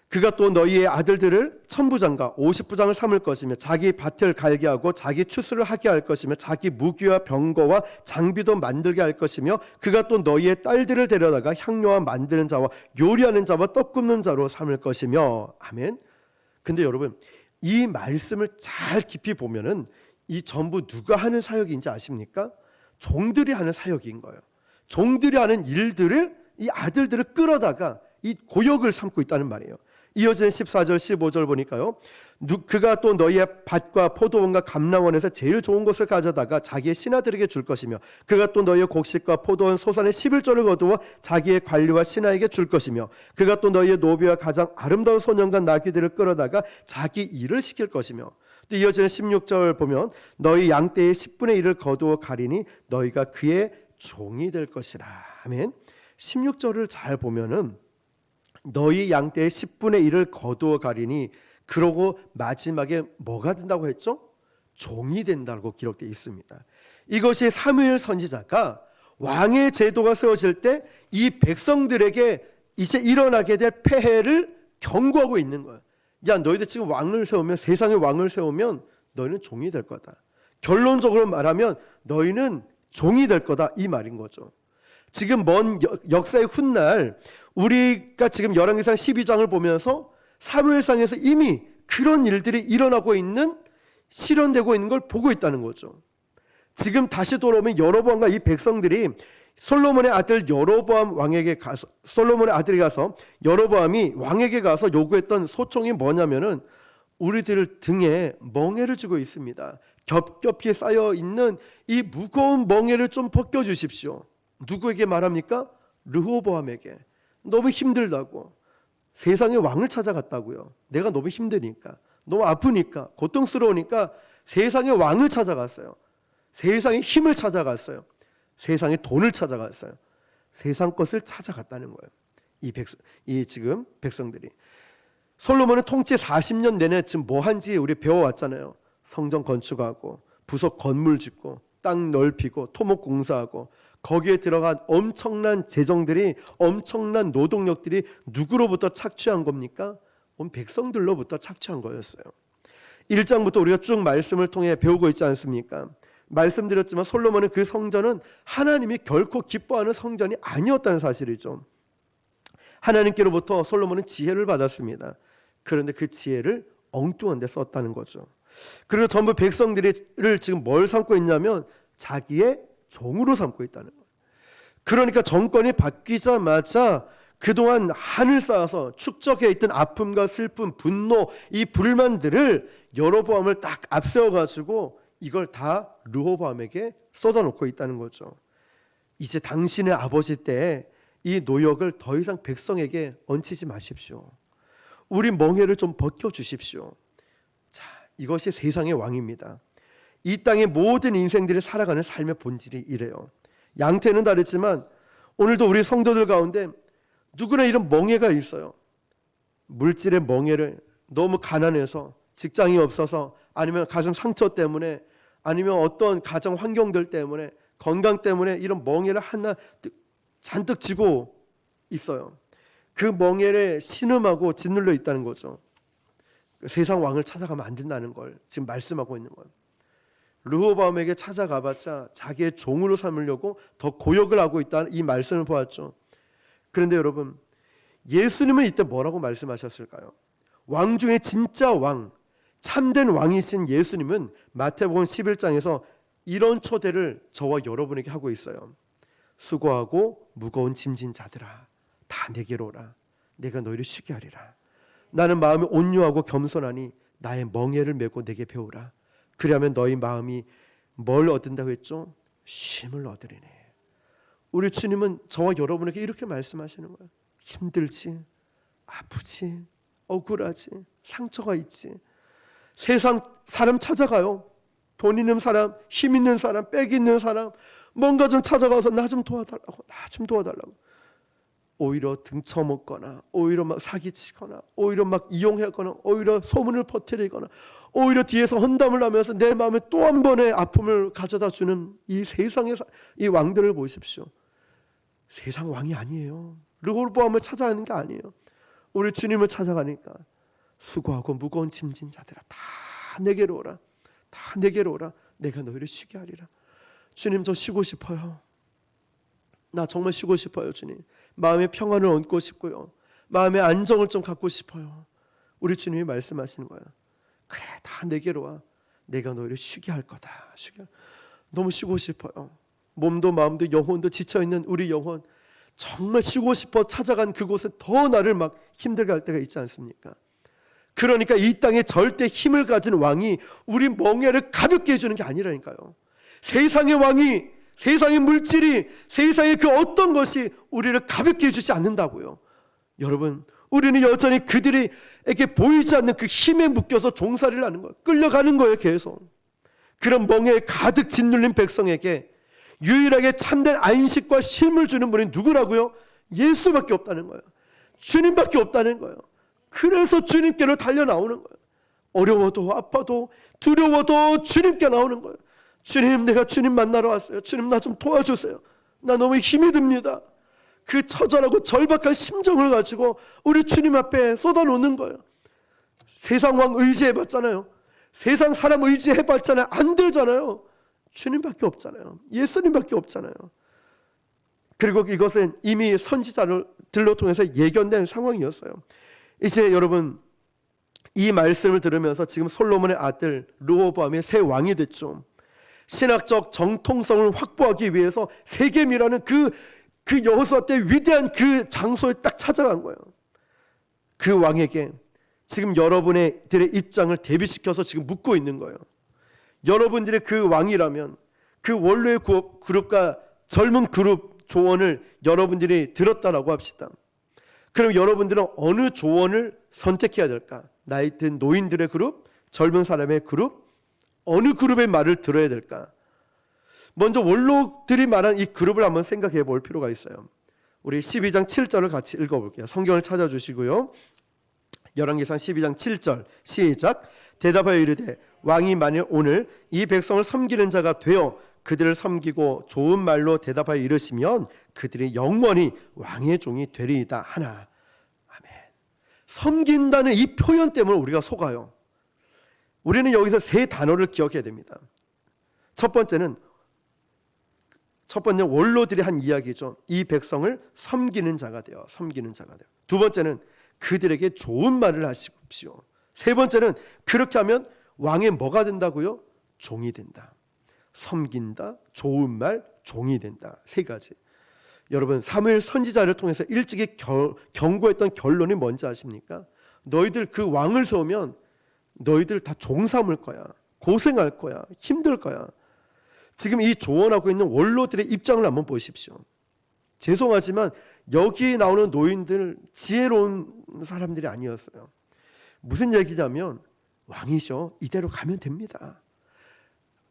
[SPEAKER 1] 그가 또 너희의 아들들을 천부장과 50부장을 삼을 것이며 자기 밭을 갈게 하고 자기 추수를 하게 할 것이며 자기 무기와 병거와 장비도 만들게 할 것이며 그가 또 너희의 딸들을 데려다가 향료와 만드는 자와 요리하는 자와 떡 굽는 자로 삼을 것이며. 아멘. 근데 여러분, 이 말씀을 잘 깊이 보면은 이 전부 누가 하는 사역인지 아십니까? 종들이 하는 사역인 거예요. 종들이 하는 일들을 이 아들들을 끌어다가 이 고역을 삼고 있다는 말이에요. 이어지는 14절 15절 보니까요. 그가 또 너희의 밭과 포도원과 감람원에서 제일 좋은 것을 가져다가 자기의 신하들에게 줄 것이며 그가 또 너희의 곡식과 포도원 소산의 11조를 거두어 자기의 관리와 신하에게 줄 것이며 그가 또 너희의 노비와 가장 아름다운 소년과 나귀들을 끌어다가 자기 일을 시킬 것이며, 또 이어지는 16절 보면 너희 양떼의 10분의 1을 거두어 가리니 너희가 그의 종이 될 것이라. 아멘. 16절을 잘 보면은 너희 양떼의 10분의 1을 거두어 가리니, 그러고 마지막에 뭐가 된다고 했죠? 종이 된다고 기록되어 있습니다. 이것이 사무엘 선지자가 왕의 제도가 세워질 때 이 백성들에게 이제 일어나게 될 폐해를 경고하고 있는 거예요. 야, 너희들 지금 왕을 세우면, 세상에 왕을 세우면 너희는 종이 될 거다. 결론적으로 말하면 너희는 종이 될 거다, 이 말인 거죠. 지금 먼 역사의 훗날 우리가 지금 열왕기상 12장을 보면서 사무엘상에서 이미 그런 일들이 일어나고 있는, 실현되고 있는 걸 보고 있다는 거죠. 지금 다시 돌아오면 여로보암과 이 백성들이 솔로몬의 아들 여로보암 왕에게 가서, 솔로몬의 아들이 가서 여로보암이 왕에게 가서 요구했던 소총이 뭐냐면은 우리들 등에 멍에를 쥐고 있습니다. 겹겹이 쌓여 있는 이 무거운 멍에를 좀 벗겨 주십시오. 누구에게 말합니까? 르호보암에게. 너무 힘들다고, 세상의 왕을 찾아갔다고요. 내가 너무 힘드니까, 너무 아프니까, 고통스러우니까 세상의 왕을 찾아갔어요. 세상의 힘을 찾아갔어요. 세상의 돈을 찾아갔어요. 세상 것을 찾아갔다는 거예요. 이 지금 백성들이. 솔로몬은 통치 40년 내내 지금 뭐 한지 우리 배워왔잖아요. 성전 건축하고 부속 건물 짓고 땅 넓히고 토목 공사하고, 거기에 들어간 엄청난 재정들이, 엄청난 노동력들이 누구로부터 착취한 겁니까? 온 백성들로부터 착취한 거였어요. 1장부터 우리가 쭉 말씀을 통해 배우고 있지 않습니까? 말씀드렸지만 솔로몬의 그 성전은 하나님이 결코 기뻐하는 성전이 아니었다는 사실이죠. 하나님께로부터 솔로몬은 지혜를 받았습니다. 그런데 그 지혜를 엉뚱한 데 썼다는 거죠. 그리고 전부 백성들을 지금 뭘 삼고 있냐면 자기의 종으로 삼고 있다는 거예요. 그러니까 정권이 바뀌자마자 그동안 한을 쌓아서 축적해 있던 아픔과 슬픔, 분노, 이 불만들을 여로보암을 딱 앞세워가지고 이걸 다 르호보암에게 쏟아놓고 있다는 거죠. 이제 당신의 아버지 때 이 노역을 더 이상 백성에게 얹히지 마십시오. 우리 멍에를 좀 벗겨주십시오. 자, 이것이 세상의 왕입니다. 이 땅의 모든 인생들이 살아가는 삶의 본질이 이래요. 양태는 다르지만 오늘도 우리 성도들 가운데 누구나 이런 멍에가 있어요. 물질의 멍에를 너무 가난해서, 직장이 없어서, 아니면 가슴 상처 때문에, 아니면 어떤 가정 환경들 때문에, 건강 때문에 이런 멍에를 하나 잔뜩 쥐고 있어요. 그 멍에를 신음하고 짓눌려 있다는 거죠. 세상 왕을 찾아가면 안 된다는 걸 지금 말씀하고 있는 거예요. 르호보암에게 찾아가봤자 자기의 종으로 삼으려고 더 고역을 하고 있다는 이 말씀을 보았죠. 그런데 여러분, 예수님은 이때 뭐라고 말씀하셨을까요? 왕 중에 진짜 왕, 참된 왕이신 예수님은 마태복음 11장에서 이런 초대를 저와 여러분에게 하고 있어요. 수고하고 무거운 짐진 자들아, 다 내게로 오라. 내가 너희를 쉬게 하리라. 나는 마음이 온유하고 겸손하니 나의 멍에를 메고 내게 배우라. 그리하면 너희 마음이 뭘 얻는다고 했죠? 쉼을 얻으리니. 우리 주님은 저와 여러분에게 이렇게 말씀하시는 거예요. 힘들지, 아프지, 억울하지, 상처가 있지. 세상 사람 찾아가요. 돈 있는 사람, 힘 있는 사람, 빽 있는 사람, 뭔가 좀 찾아가서 나 좀 도와달라고, 나 좀 도와달라고. 오히려 등쳐먹거나, 오히려 막 사기치거나, 오히려 막 이용하거나, 오히려 소문을 퍼뜨리거나, 오히려 뒤에서 헌담을 하면서 내 마음에 또 한 번의 아픔을 가져다 주는 이 세상의 이 왕들을 보십시오. 세상 왕이 아니에요. 르호보암을 찾아가는 게 아니에요. 우리 주님을 찾아가니까 수고하고 무거운 짐진 자들아, 다 내게로 오라. 다 내게로 오라. 내가 너희를 쉬게 하리라. 주님, 저 쉬고 싶어요. 나 정말 쉬고 싶어요. 주님, 마음의 평안을 얻고 싶고요, 마음의 안정을 좀 갖고 싶어요. 우리 주님이 말씀하시는 거예요. 그래, 다 내게로 와. 내가 너희를 쉬게 할 거다. 너무 쉬고 싶어요. 몸도 마음도 영혼도 지쳐있는 우리 영혼, 정말 쉬고 싶어 찾아간 그곳에 더 나를 막 힘들게 할 때가 있지 않습니까? 그러니까 이 땅에 절대 힘을 가진 왕이 우리 멍에를 가볍게 해주는 게 아니라니까요. 세상의 왕이, 세상의 물질이, 세상의 그 어떤 것이 우리를 가볍게 해주지 않는다고요. 여러분, 우리는 여전히 그들에게 보이지 않는 그 힘에 묶여서 종살이를 하는 거예요. 끌려가는 거예요, 계속. 그런 멍에에 가득 짓눌린 백성에게 유일하게 참된 안식과 쉼을 주는 분이 누구라고요? 예수밖에 없다는 거예요. 주님밖에 없다는 거예요. 그래서 주님께로 달려 나오는 거예요. 어려워도 아파도 두려워도 주님께 나오는 거예요. 주님, 내가 주님 만나러 왔어요. 주님, 나 좀 도와주세요. 나 너무 힘이 듭니다. 그 처절하고 절박한 심정을 가지고 우리 주님 앞에 쏟아놓는 거예요. 세상 왕 의지해봤잖아요. 세상 사람 의지해봤잖아요. 안 되잖아요. 주님밖에 없잖아요. 예수님밖에 없잖아요. 그리고 이것은 이미 선지자들로 통해서 예견된 상황이었어요. 이제 여러분, 이 말씀을 들으면서 지금 솔로몬의 아들 르호보암이 새 왕이 됐죠. 신학적 정통성을 확보하기 위해서 세겜이라는 그 여호수아 때 위대한 그 장소에 딱 찾아간 거예요. 그 왕에게 지금 여러분들의 입장을 대비시켜서 지금 묻고 있는 거예요. 여러분들의 그 왕이라면 그 원로의 그룹과 젊은 그룹 조언을 여러분들이 들었다라고 합시다. 그럼 여러분들은 어느 조언을 선택해야 될까? 나이 든 노인들의 그룹, 젊은 사람의 그룹, 어느 그룹의 말을 들어야 될까? 먼저 원로들이 말한 이 그룹을 한번 생각해 볼 필요가 있어요. 우리 12장 7절을 같이 읽어볼게요. 성경을 찾아주시고요. 열왕기상 12장 7절 시작. 대답하여 이르되 왕이 만일 오늘 이 백성을 섬기는 자가 되어 그들을 섬기고 좋은 말로 대답하여 이르시면 그들이 영원히 왕의 종이 되리이다 하나. 아멘. 섬긴다는 이 표현 때문에 우리가 속아요. 우리는 여기서 세 단어를 기억해야 됩니다. 첫 번째는 원로들이 한 이야기죠. 이 백성을 섬기는 자가 되어, 섬기는 자가 되어. 두 번째는 그들에게 좋은 말을 하십시오. 세 번째는 그렇게 하면 왕의 뭐가 된다고요? 종이 된다. 섬긴다, 좋은 말, 종이 된다. 세 가지. 여러분 사무엘 선지자를 통해서 일찍이 경고했던 결론이 뭔지 아십니까? 너희들 그 왕을 세우면 너희들 다 종 삼을 거야. 고생할 거야. 힘들 거야. 지금 이 조언하고 있는 원로들의 입장을 한번 보십시오. 죄송하지만 여기 나오는 노인들 지혜로운 사람들이 아니었어요. 무슨 얘기냐면 왕이셔. 이대로 가면 됩니다.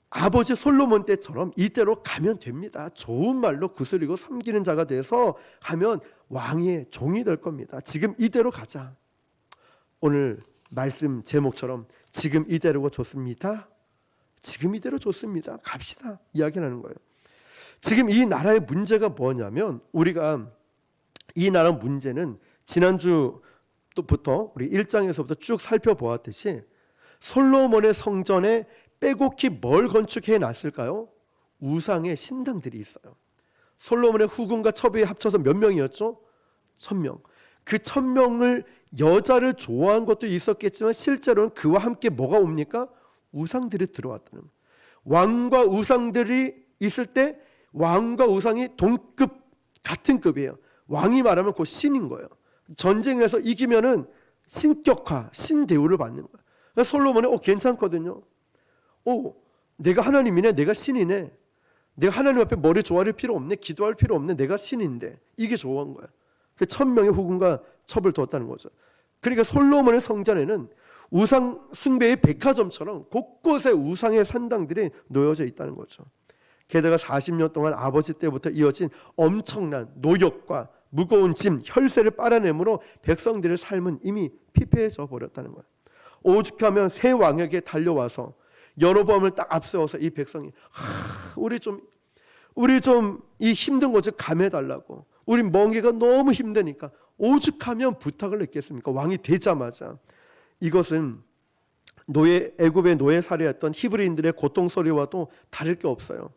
[SPEAKER 1] 아버지 솔로몬 때처럼 이대로 가면 됩니다. 좋은 말로 구슬이고 섬기는 자가 돼서 하면 왕의 종이 될 겁니다. 지금 이대로 가자. 오늘 말씀 제목처럼 지금 이대로가 좋습니다. 지금 이대로 좋습니다. 갑시다. 이야기하는 거예요. 지금 이 나라의 문제가 뭐냐면 우리가 이 나라 문제는 지난주부터 우리 1장에서부터 쭉 살펴보았듯이 솔로몬의 성전에 빼곡히 뭘 건축해 놨을까요? 우상의 신당들이 있어요. 솔로몬의 후궁과 첩이 합쳐서 몇 명이었죠? 1000명. 그 1000명을 여자를 좋아한 것도 있었겠지만 실제로는 그와 함께 뭐가 옵니까? 우상들이 들어왔다는 거예요. 왕과 우상들이 있을 때 왕과 우상이 동급 같은 급이에요. 왕이 말하면 그 신인 거예요. 전쟁에서 이기면은 신격화, 신대우를 받는 거예요. 솔로몬이 괜찮거든요. 내가 하나님이네, 내가 신이네. 내가 하나님 앞에 머리 조아릴 필요 없네, 기도할 필요 없네, 내가 신인데 이게 좋은 거야. 1000명의 후궁과 첩을 두었다는 거죠. 그러니까 솔로몬의 성전에는 우상 숭배의 백화점처럼 곳곳에 우상의 산당들이 놓여져 있다는 거죠. 게다가 40년 동안 아버지 때부터 이어진 엄청난 노역과 무거운 짐, 혈세를 빨아내므로 백성들의 삶은 이미 피폐해져 버렸다는 거예요. 오죽하면 새 왕에게 달려와서 여로보암을 딱 앞세워서 이 백성이 우리 좀 이 힘든 것을 감해달라고, 우리 멍게가 너무 힘드니까 오죽하면 부탁을 했겠습니까? 왕이 되자마자. 이것은 애굽의 노예 살이했던 히브리인들의 고통 소리와도 다를 게 없어요.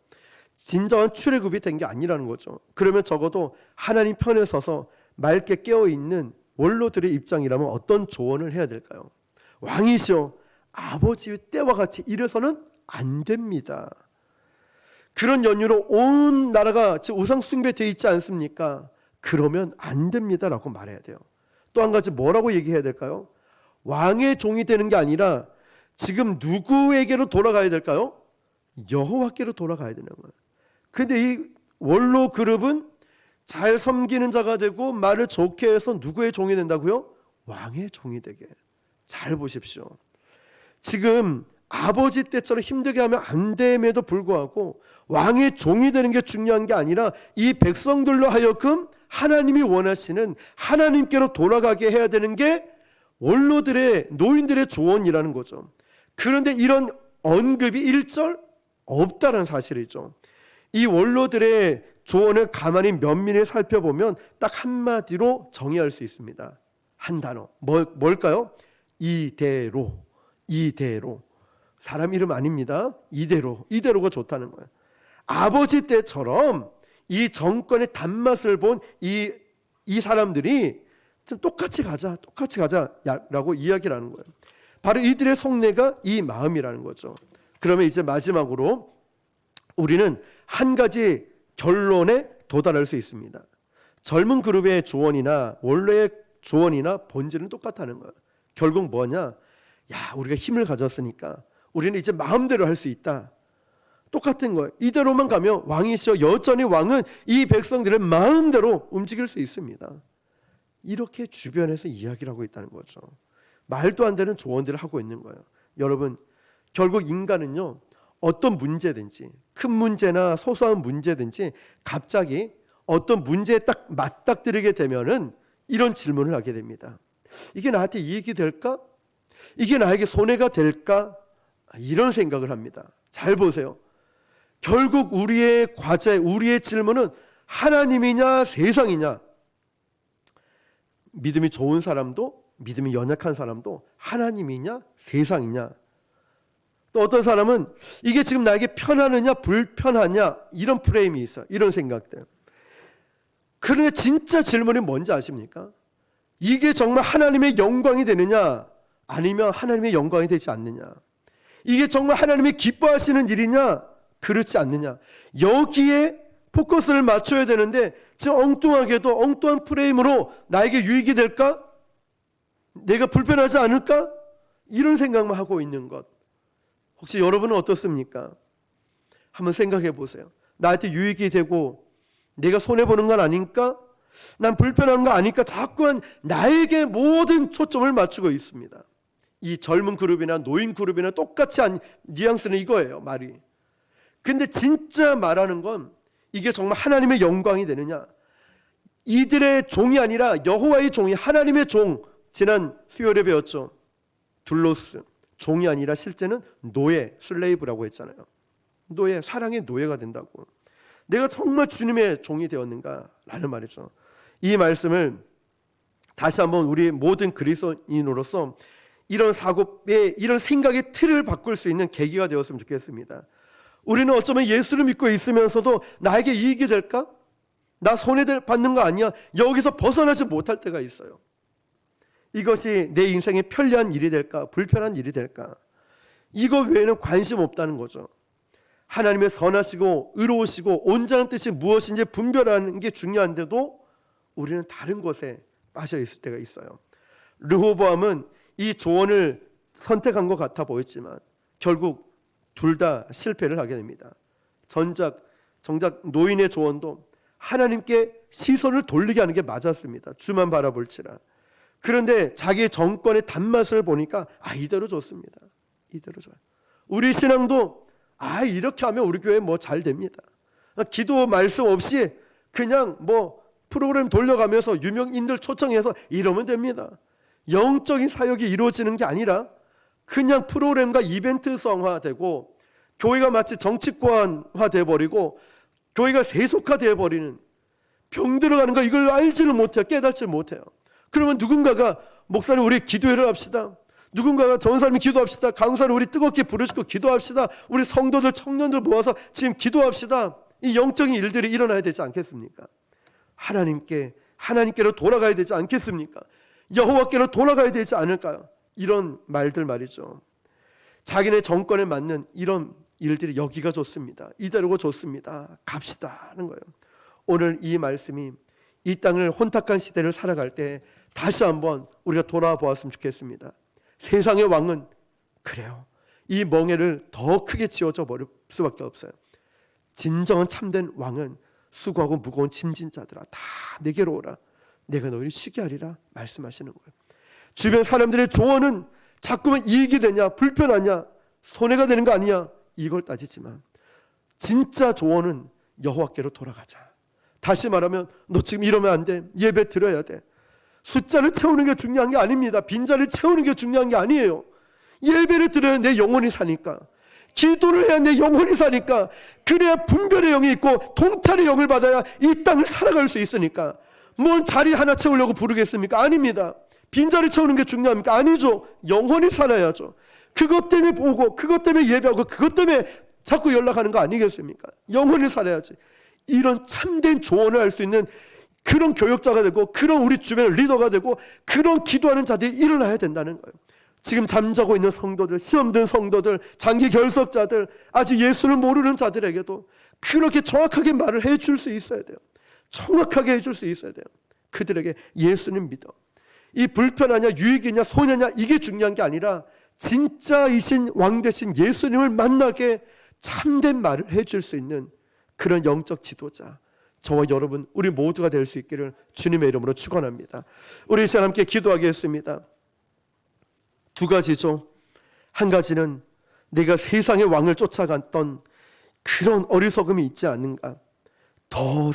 [SPEAKER 1] 진정한 출애굽이 된 게 아니라는 거죠. 그러면 적어도 하나님 편에 서서 맑게 깨어있는 원로들의 입장이라면 어떤 조언을 해야 될까요? 왕이시여, 아버지의 때와 같이 이래서는 안 됩니다. 그런 연유로 온 나라가 우상 숭배되어 있지 않습니까? 그러면 안 됩니다라고 말해야 돼요. 또 한 가지 뭐라고 얘기해야 될까요? 왕의 종이 되는 게 아니라 지금 누구에게로 돌아가야 될까요? 여호와께로 돌아가야 되는 거예요. 근데 이 원로 그룹은 잘 섬기는 자가 되고 말을 좋게 해서 누구의 종이 된다고요? 왕의 종이 되게. 잘 보십시오. 지금 아버지 때처럼 힘들게 하면 안 됨에도 불구하고 왕의 종이 되는 게 중요한 게 아니라 이 백성들로 하여금 하나님이 원하시는 하나님께로 돌아가게 해야 되는 게 원로들의, 노인들의 조언이라는 거죠. 그런데 이런 언급이 1절 없다는 사실이죠. 이 원로들의 조언을 가만히 면밀히 살펴보면 딱 한마디로 정의할 수 있습니다. 한 단어. 뭘까요? 이대로. 사람 이름 아닙니다. 이대로가 좋다는 거예요. 아버지 때처럼 이 정권의 단맛을 본 이 사람들이 좀 똑같이 가자라고 이야기를 하는 거예요. 바로 이들의 속내가 이 마음이라는 거죠. 그러면 이제 마지막으로 우리는 한 가지 결론에 도달할 수 있습니다. 젊은 그룹의 조언이나 원로의 조언이나 본질은 똑같다는 거예요. 결국 뭐냐? 우리가 힘을 가졌으니까 우리는 이제 마음대로 할 수 있다. 똑같은 거예요. 이대로만 가면 왕이시여, 여전히 왕은 이 백성들의 마음대로 움직일 수 있습니다. 이렇게 주변에서 이야기를 하고 있다는 거죠. 말도 안 되는 조언들을 하고 있는 거예요. 여러분, 결국 인간은요, 어떤 문제든지, 큰 문제나 소소한 문제든지 갑자기 어떤 문제에 딱 맞닥뜨리게 되면은 이런 질문을 하게 됩니다. 이게 나한테 이익이 될까? 이게 나에게 손해가 될까? 이런 생각을 합니다. 잘 보세요. 결국 우리의 과제, 우리의 질문은 하나님이냐 세상이냐. 믿음이 좋은 사람도 믿음이 연약한 사람도 하나님이냐 세상이냐. 또 어떤 사람은 이게 지금 나에게 편하느냐 불편하냐, 이런 프레임이 있어요. 이런 생각들. 그런데 진짜 질문이 뭔지 아십니까? 이게 정말 하나님의 영광이 되느냐 아니면 하나님의 영광이 되지 않느냐. 이게 정말 하나님이 기뻐하시는 일이냐, 그렇지 않느냐. 여기에 포커스를 맞춰야 되는데 지금 엉뚱하게도 엉뚱한 프레임으로 나에게 유익이 될까? 내가 불편하지 않을까? 이런 생각만 하고 있는 것. 혹시 여러분은 어떻습니까? 한번 생각해 보세요. 나한테 유익이 되고 내가 손해보는 건 아닐까? 난 불편한 거 아닐까? 자꾸만 나에게 모든 초점을 맞추고 있습니다. 이 젊은 그룹이나 노인 그룹이나 똑같이 뉘앙스는 이거예요, 말이. 근데 진짜 말하는 건 이게 정말 하나님의 영광이 되느냐? 이들의 종이 아니라 여호와의 종이, 하나님의 종. 지난 수요일에 배웠죠. 둘로스, 종이 아니라 실제는 노예, 슬레이브라고 했잖아요. 노예, 사랑의 노예가 된다고. 내가 정말 주님의 종이 되었는가? 라는 말이죠. 이 말씀을 다시 한번 우리 모든 그리스도인으로서 이런 사고의, 이런 생각의 틀을 바꿀 수 있는 계기가 되었으면 좋겠습니다. 우리는 어쩌면 예수를 믿고 있으면서도 나에게 이익이 될까? 나 손해받는 거 아니야? 여기서 벗어나지 못할 때가 있어요. 이것이 내 인생에 편리한 일이 될까? 불편한 일이 될까? 이거 외에는 관심 없다는 거죠. 하나님의 선하시고 의로우시고 온전한 뜻이 무엇인지 분별하는 게 중요한데도 우리는 다른 것에 빠져 있을 때가 있어요. 르호보암은 이 조언을 선택한 것 같아 보였지만 결국 둘 다 실패를 하게 됩니다. 정작 노인의 조언도 하나님께 시선을 돌리게 하는 게 맞았습니다. 주만 바라볼지라. 그런데 자기의 정권의 단맛을 보니까 이대로 좋습니다. 이대로 좋아요. 우리 신앙도 이렇게 하면 우리 교회 뭐 잘 됩니다. 기도 말씀 없이 그냥 뭐 프로그램 돌려가면서 유명인들 초청해서 이러면 됩니다. 영적인 사역이 이루어지는 게 아니라 그냥 프로그램과 이벤트성화되고 교회가 마치 정치권화 돼버리고 교회가 세속화 돼버리는, 병 들어가는 거 이걸 알지를 못해요. 깨닫지 못해요. 그러면 누군가가 목사님 우리 기도회를 합시다. 누군가가 전사님 기도합시다. 강사님 우리 뜨겁게 부르시고 기도합시다. 우리 성도들 청년들 모아서 지금 기도합시다. 이 영적인 일들이 일어나야 되지 않겠습니까? 하나님께로 돌아가야 되지 않겠습니까? 여호와께로 돌아가야 되지 않을까요? 이런 말들 말이죠. 자기네 정권에 맞는 이런 일들이 여기가 좋습니다. 이대로가 좋습니다. 갑시다 하는 거예요. 오늘 이 말씀이 이 땅을 혼탁한 시대를 살아갈 때 다시 한번 우리가 돌아보았으면 좋겠습니다. 세상의 왕은 그래요. 이 멍에를 더 크게 지어져 버릴 수밖에 없어요. 진정한 참된 왕은 수고하고 무거운 짐진 자들아 다 내게로 오라. 내가 너희를 쉬게 하리라 말씀하시는 거예요. 주변 사람들의 조언은 자꾸만 이익이 되냐 불편하냐 손해가 되는 거 아니냐 이걸 따지지만 진짜 조언은 여호와께로 돌아가자. 다시 말하면 너 지금 이러면 안 돼. 예배 드려야 돼. 숫자를 채우는 게 중요한 게 아닙니다. 빈자리를 채우는 게 중요한 게 아니에요. 예배를 드려야 내 영혼이 사니까. 기도를 해야 내 영혼이 사니까. 그래야 분별의 영이 있고 통찰의 영을 받아야 이 땅을 살아갈 수 있으니까. 뭔 자리 하나 채우려고 부르겠습니까? 아닙니다. 빈자리 채우는 게 중요합니까? 아니죠. 영혼이 살아야죠. 그것 때문에 보고 그것 때문에 예배하고 그것 때문에 자꾸 연락하는 거 아니겠습니까? 영혼이 살아야지. 이런 참된 조언을 할 수 있는 그런 교역자가 되고 그런 우리 주변의 리더가 되고 그런 기도하는 자들이 일어나야 된다는 거예요. 지금 잠자고 있는 성도들, 시험 든 성도들, 장기 결석자들, 아직 예수를 모르는 자들에게도 그렇게 정확하게 말을 해줄 수 있어야 돼요. 정확하게 해줄 수 있어야 돼요. 그들에게 예수님 믿어. 이 불편하냐 유익이냐 손해냐 이게 중요한 게 아니라 진짜이신 왕 대신 예수님을 만나게 참된 말을 해줄 수 있는 그런 영적 지도자 저와 여러분 우리 모두가 될 수 있기를 주님의 이름으로 축원합니다. 우리 시간 함께 기도하겠습니다. 두 가지죠. 한 가지는 내가 세상의 왕을 쫓아갔던 그런 어리석음이 있지 않는가. 더